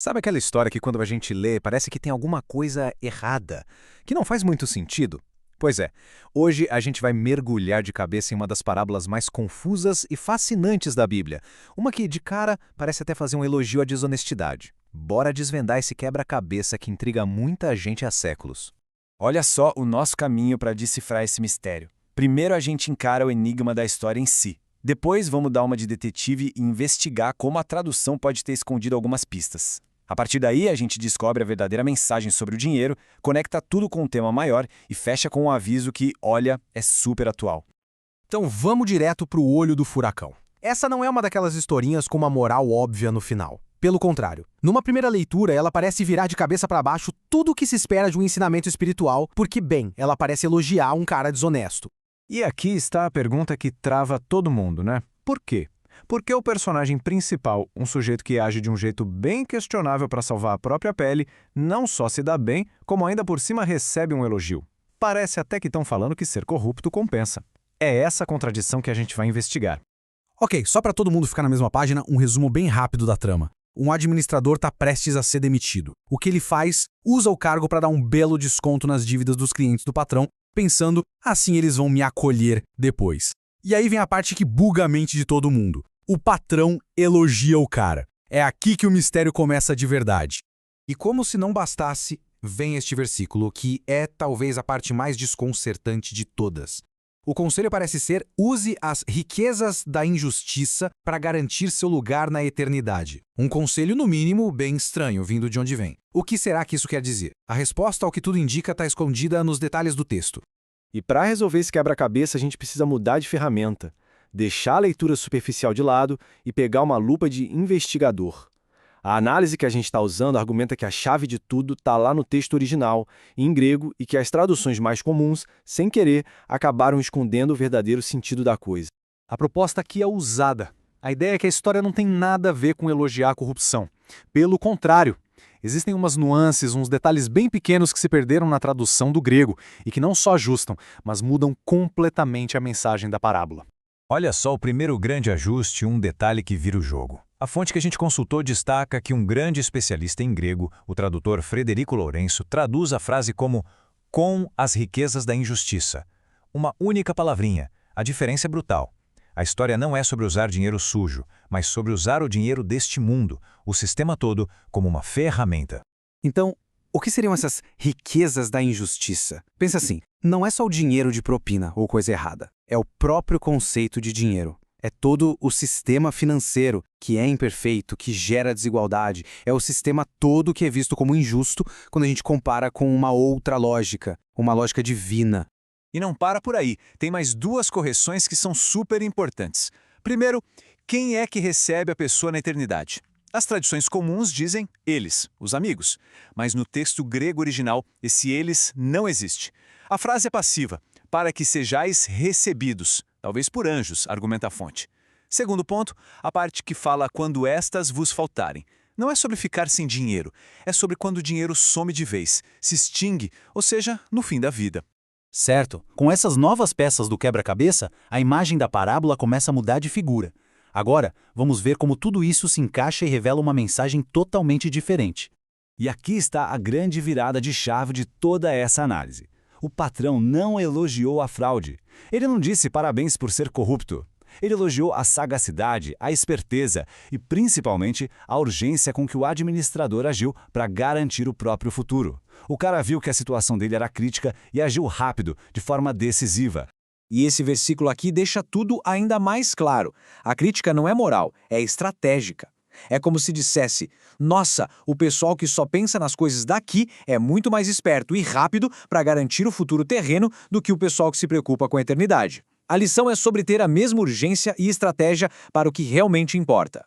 Sabe aquela história que quando a gente lê parece que tem alguma coisa errada, que não faz muito sentido? Pois é, hoje a gente vai mergulhar de cabeça em uma das parábolas mais confusas e fascinantes da Bíblia. Uma que, de cara, parece até fazer um elogio à desonestidade. Bora desvendar esse quebra-cabeça que intriga muita gente há séculos. Olha só o nosso caminho para decifrar esse mistério. Primeiro a gente encara o enigma da história em si. Depois vamos dar uma de detetive e investigar como a tradução pode ter escondido algumas pistas. A partir daí a gente descobre a verdadeira mensagem sobre o dinheiro, conecta tudo com um tema maior e fecha com um aviso que, olha, é super atual. Então vamos direto pro olho do furacão. Essa não é uma daquelas historinhas com uma moral óbvia no final. Pelo contrário, numa primeira leitura ela parece virar de cabeça para baixo tudo o que se espera de um ensinamento espiritual, porque, bem, ela parece elogiar um cara desonesto. E aqui está a pergunta que trava todo mundo, né? Por quê? Porque o personagem principal, um sujeito que age de um jeito bem questionável para salvar a própria pele, não só se dá bem, como ainda por cima recebe um elogio. Parece até que estão falando que ser corrupto compensa. É essa contradição que a gente vai investigar. Ok, só para todo mundo ficar na mesma página, um resumo bem rápido da trama. Um administrador está prestes a ser demitido. O que ele faz? Usa o cargo para dar um belo desconto nas dívidas dos clientes do patrão, pensando, assim eles vão me acolher depois. E aí vem a parte que buga a mente de todo mundo. O patrão elogia o cara. É aqui que o mistério começa de verdade. E como se não bastasse, vem este versículo, que é talvez a parte mais desconcertante de todas. O conselho parece ser: use as riquezas da injustiça para garantir seu lugar na eternidade. Um conselho, no mínimo, bem estranho, vindo de onde vem. O que será que isso quer dizer? A resposta, ao que tudo indica, está escondida nos detalhes do texto. E para resolver esse quebra-cabeça, a gente precisa mudar de ferramenta, deixar a leitura superficial de lado e pegar uma lupa de investigador. A análise que a gente está usando argumenta que a chave de tudo está lá no texto original, em grego, e que as traduções mais comuns, sem querer, acabaram escondendo o verdadeiro sentido da coisa. A proposta aqui é ousada. A ideia é que a história não tem nada a ver com elogiar a corrupção. Pelo contrário, existem umas nuances, uns detalhes bem pequenos que se perderam na tradução do grego e que não só ajustam, mas mudam completamente a mensagem da parábola. Olha só o primeiro grande ajuste, um detalhe que vira o jogo. A fonte que a gente consultou destaca que um grande especialista em grego, o tradutor Frederico Lourenço, traduz a frase como "com as riquezas da injustiça". Uma única palavrinha. A diferença é brutal. A história não é sobre usar dinheiro sujo, mas sobre usar o dinheiro deste mundo, o sistema todo, como uma ferramenta. Então, o que seriam essas riquezas da injustiça? Pensa assim, não é só o dinheiro de propina ou coisa errada. É o próprio conceito de dinheiro. É todo o sistema financeiro que é imperfeito, que gera desigualdade. É o sistema todo que é visto como injusto quando a gente compara com uma outra lógica, uma lógica divina. E não para por aí, tem mais duas correções que são super importantes. Primeiro, quem é que recebe a pessoa na eternidade? As tradições comuns dizem eles, os amigos, mas no texto grego original, esse eles não existe. A frase é passiva, para que sejais recebidos, talvez por anjos, argumenta a fonte. Segundo ponto, a parte que fala quando estas vos faltarem. Não é sobre ficar sem dinheiro, é sobre quando o dinheiro some de vez, se extingue, ou seja, no fim da vida. Certo, com essas novas peças do quebra-cabeça, a imagem da parábola começa a mudar de figura. Agora, vamos ver como tudo isso se encaixa e revela uma mensagem totalmente diferente. E aqui está a grande virada de chave de toda essa análise. O patrão não elogiou a fraude. Ele não disse parabéns por ser corrupto. Ele elogiou a sagacidade, a esperteza e, principalmente, a urgência com que o administrador agiu para garantir o próprio futuro. O cara viu que a situação dele era crítica e agiu rápido, de forma decisiva. E esse versículo aqui deixa tudo ainda mais claro. A crítica não é moral, é estratégica. É como se dissesse: nossa, o pessoal que só pensa nas coisas daqui é muito mais esperto e rápido para garantir o futuro terreno do que o pessoal que se preocupa com a eternidade. A lição é sobre ter a mesma urgência e estratégia para o que realmente importa.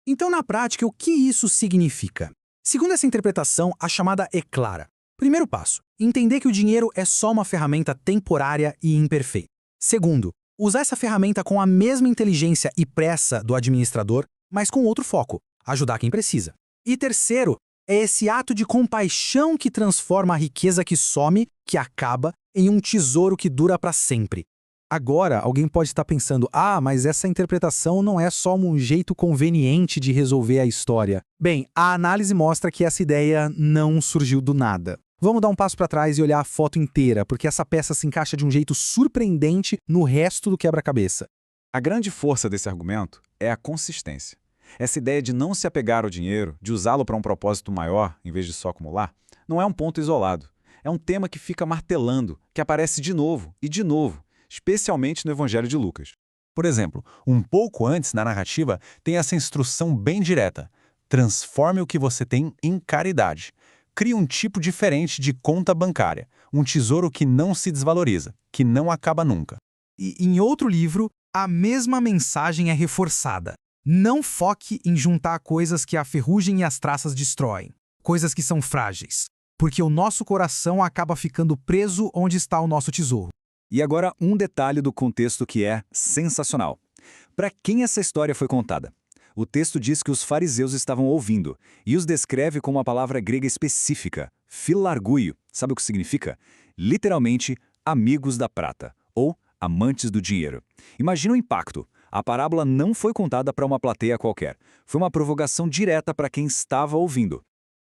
Então, na prática, o que isso significa? Segundo essa interpretação, a chamada é clara. Primeiro passo, entender que o dinheiro é só uma ferramenta temporária e imperfeita. Segundo, usar essa ferramenta com a mesma inteligência e pressa do administrador, mas com outro foco: ajudar quem precisa. E terceiro, é esse ato de compaixão que transforma a riqueza que some, que acaba, em um tesouro que dura para sempre. Agora, alguém pode estar pensando, mas essa interpretação não é só um jeito conveniente de resolver a história. Bem, a análise mostra que essa ideia não surgiu do nada. Vamos dar um passo para trás e olhar a foto inteira, porque essa peça se encaixa de um jeito surpreendente no resto do quebra-cabeça. A grande força desse argumento é a consistência. Essa ideia de não se apegar ao dinheiro, de usá-lo para um propósito maior, em vez de só acumular, não é um ponto isolado. É um tema que fica martelando, que aparece de novo e de novo, especialmente no Evangelho de Lucas. Por exemplo, um pouco antes na narrativa tem essa instrução bem direta. Transforme o que você tem em caridade. Crie um tipo diferente de conta bancária, um tesouro que não se desvaloriza, que não acaba nunca. E em outro livro, a mesma mensagem é reforçada. Não foque em juntar coisas que a ferrugem e as traças destroem, coisas que são frágeis, porque o nosso coração acaba ficando preso onde está o nosso tesouro. E agora um detalhe do contexto que é sensacional. Para quem essa história foi contada? O texto diz que os fariseus estavam ouvindo e os descreve com uma palavra grega específica, filarguio. Sabe o que significa? Literalmente, amigos da prata, ou amantes do dinheiro. Imagina o impacto. A parábola não foi contada para uma plateia qualquer. Foi uma provocação direta para quem estava ouvindo.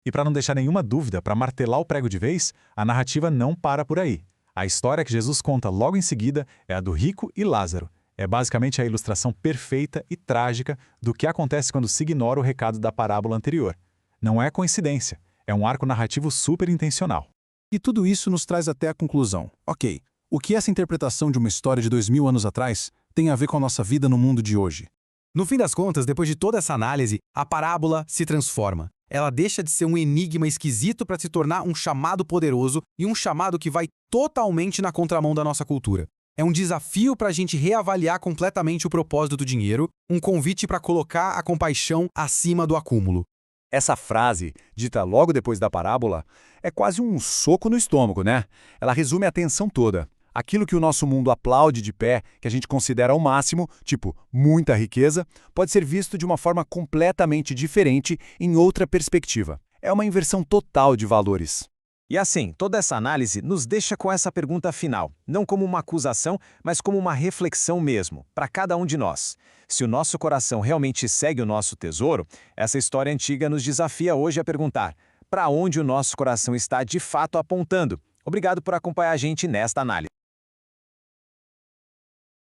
E para não deixar nenhuma dúvida, para martelar o prego de vez, a narrativa não para por aí. A história que Jesus conta logo em seguida é a do rico e Lázaro. É basicamente a ilustração perfeita e trágica do que acontece quando se ignora o recado da parábola anterior. Não é coincidência, é um arco narrativo super intencional. E tudo isso nos traz até a conclusão. Ok, o que essa interpretação de uma história de 2000 anos atrás tem a ver com a nossa vida no mundo de hoje? No fim das contas, depois de toda essa análise, a parábola se transforma. Ela deixa de ser um enigma esquisito para se tornar um chamado poderoso e um chamado que vai totalmente na contramão da nossa cultura. É um desafio para a gente reavaliar completamente o propósito do dinheiro, um convite para colocar a compaixão acima do acúmulo. Essa frase, dita logo depois da parábola, é quase um soco no estômago, né? Ela resume a tensão toda. Aquilo que o nosso mundo aplaude de pé, que a gente considera o máximo, tipo muita riqueza, pode ser visto de uma forma completamente diferente em outra perspectiva. É uma inversão total de valores. E assim, toda essa análise nos deixa com essa pergunta final, não como uma acusação, mas como uma reflexão mesmo, para cada um de nós. Se o nosso coração realmente segue o nosso tesouro, essa história antiga nos desafia hoje a perguntar: para onde o nosso coração está de fato apontando? Obrigado por acompanhar a gente nesta análise.